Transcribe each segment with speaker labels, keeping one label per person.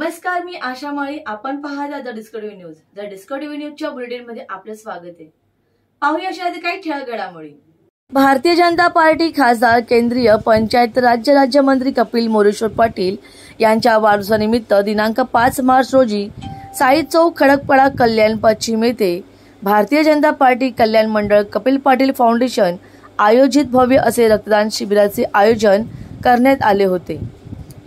Speaker 1: नमस्कार, मी आशा माळी. आपण पाहता the discovery news. The discovery न्यूजच्या बुलेटिन मध्ये आपलं स्वागत आहे. पाहूया अशा काही ठळक घडामोडी. भारतीय जनता पार्टी खासदार केंद्रीय पंचायत राज्यमंत्री कपिल मोरेश्वर पाटील यांच्या वाढदिवसानिमित्त दिनांक 5 मार्च रोजी साई चौक खडकपाडा कल्याण पश्चिम येथे भारतीय जनता पार्टी कल्याण मंडळ कपिल पाटील फाउंडेशन आयोजित भव्य असे रक्तदान शिबिराचे आयोजन करण्यात आले होते.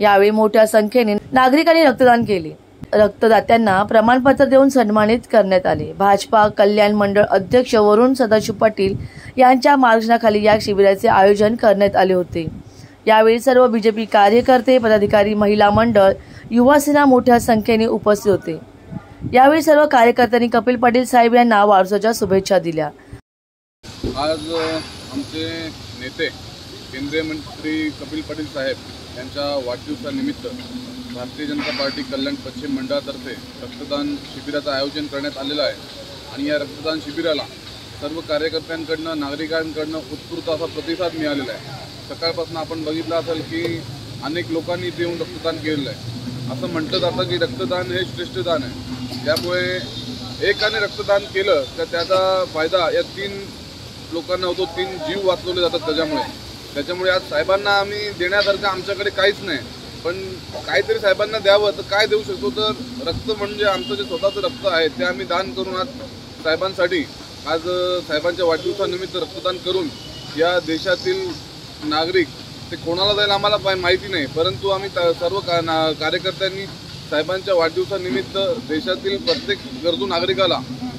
Speaker 1: यावेळी मोठ्या संख्येने नागरिकांनी रक्तदान केले. रक्तदात्यांना प्रमाणपत्र देऊन सन्मानित करण्यात आले. भाजपा कल्याण मंडळ अध्यक्ष वरुण सदाशिव पाटील यांच्या मार्गदर्शनाखाली या शिबिराचे आयोजन करण्यात आले होते. यावेळी सर्व बीजेपी कार्यकर्ते, पदाधिकारी, महिला मंडळ, युवासेना मोठ्या संख्येने उपस्थित होते. यावेळी सर्व कार्यकर्त्यांनी कपिल पाटील साहेब यांना वाढदिवसाच्या शुभेच्छा दिल्या.
Speaker 2: आज आमचे नेते केंद्रीय मंत्री कपिल पाटील साहेब यांच्या वाढदिवसानिमित्त भारतीय जनता पार्टी कल्याण पश्चिम मंडळातर्फे रक्तदान शिबिराचं आयोजन करण्यात आलेलं आहे. आणि या रक्तदान शिबिराला सर्व कार्यकर्त्यांकडनं, नागरिकांकडनं उत्स्फूर्त असा प्रतिसाद मिळालेला आहे. सकाळपासून आपण बघितलं असेल की अनेक लोकांनी इथे येऊन रक्तदान केलेलं आहे. असं म्हटलं जातं की रक्तदान हे श्रेष्ठ दान आहे. त्यामुळे एकाने रक्तदान केलं तर त्याचा फायदा या 3 लोकांना होतो. 3 जीव वाचवले जातात त्याच्यामुळे आज साहेबांना आम्ही देण्यासारखं आमच्याकडे काहीच नाही, पण काहीतरी साहेबांना द्यावं तर काय देऊ शकतो. तर रक्त म्हणजे आमचं जे स्वतःचं रक्त आहे ते आम्ही दान करून आज साहेबांसाठी, आज साहेबांच्या वाढदिवसानिमित्त रक्तदान करून या देशातील नागरिक, ते कोणाला जाईल आम्हाला माहिती नाही, परंतु आम्ही सर्व कार्यकर्त्यांनी साहेबांच्या वाढदिवसानिमित्त देशातील प्रत्येक गरजू नागरिकाला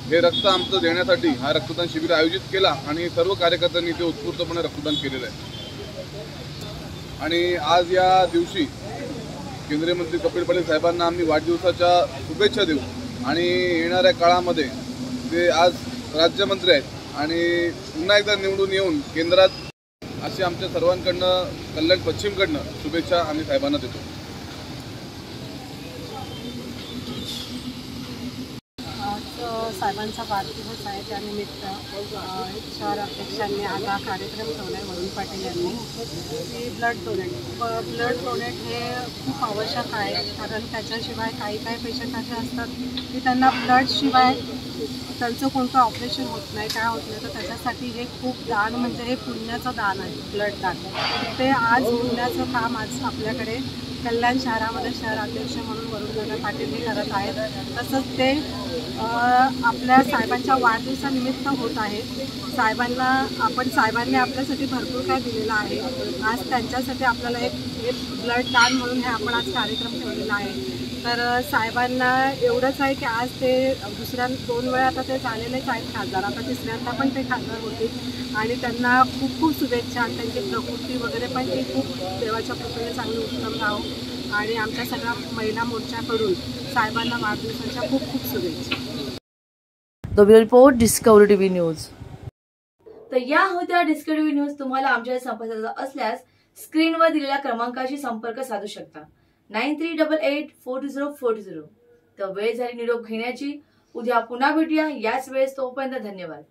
Speaker 2: हे रक्त आमचं देण्यासाठी हा रक्तदान शिबिर आयोजित केला. आणि सर्व कार्यकर्त्यांनी ते उत्स्फूर्तपणे रक्तदान केलेलं आहे. आणि आज या दिवशी केंद्रीय मंत्री कपिल पाटील साहेबांना आम्ही वाढदिवसाच्या शुभेच्छा देऊ. आणि येणाऱ्या काळामध्ये ते आज राज्यमंत्री आहेत आणि पुन्हा एकदा निवडून येऊन केंद्रात, अशी आमच्या सर्वांकडनं, कल्याण पश्चिमकडनं शुभेच्छा आम्ही साहेबांना देतो.
Speaker 3: साहेबांचा वाढदिवस आहे, त्यानिमित्त शहर अध्यक्षांनी आज हा कार्यक्रम ठेवला आहे. वरुण पाटील यांनी की ब्लड डोनेट हे खूप आवश्यक आहे. कारण त्याच्याशिवाय काही पेशंट असे असतात की त्यांना ब्लडशिवाय त्यांचं कोणतं ऑपरेशन होत नाही, काय होत नाही. तर त्याच्यासाठी हे खूप दान, म्हणजे हे पुण्याचं दान आहे, ब्लड दान. ते आज पुण्याचं काम आज आपल्याकडे कल्याण शहरामध्ये शहर अध्यक्ष म्हणून वरुणदादा पाटील हे करत आहेत. तसंच ते आपल्या साहेबांच्या वाढदिवसानिमित्त होत आहे. साहेबांनी आपल्यासाठी भरपूर काय दिलेलं आहे. आज त्यांच्यासाठी आपल्याला एक ब्लड दान म्हणून हे आपण आज कार्यक्रम ठेवलेला आहे. तर साहेबांना एवढंच आहे की आज ते 2 वेळा आता ते झालेलेच आहेत खासदार, आता 3ऱ्यांदा पण ते खासदार होतील. आणि त्यांना खूप खूप शुभेच्छा. आणि त्यांची प्रकृती वगैरे पण ती खूप देवाच्या कृपेने चांगली उत्तम राहो. आणि आमच्या सगळ्या महिला मोर्चाकडून साहेबांना वाढदिवसाच्या खूप खूप शुभेच्छा.
Speaker 1: The bureau report, discovery TV news. तर या होत्या डिस्कवरी न्यूज. तुम्हाला आमच्या संपर्काचा असल्यास स्क्रीनवर दिलेल्या क्रमांकाशी संपर्क साधू शकता. 9388420420. तर वेळ झाली निरोप घेण्याची. उद्या पुन्हा भेटूया याच वेळेस. तोपर्यंत धन्यवाद.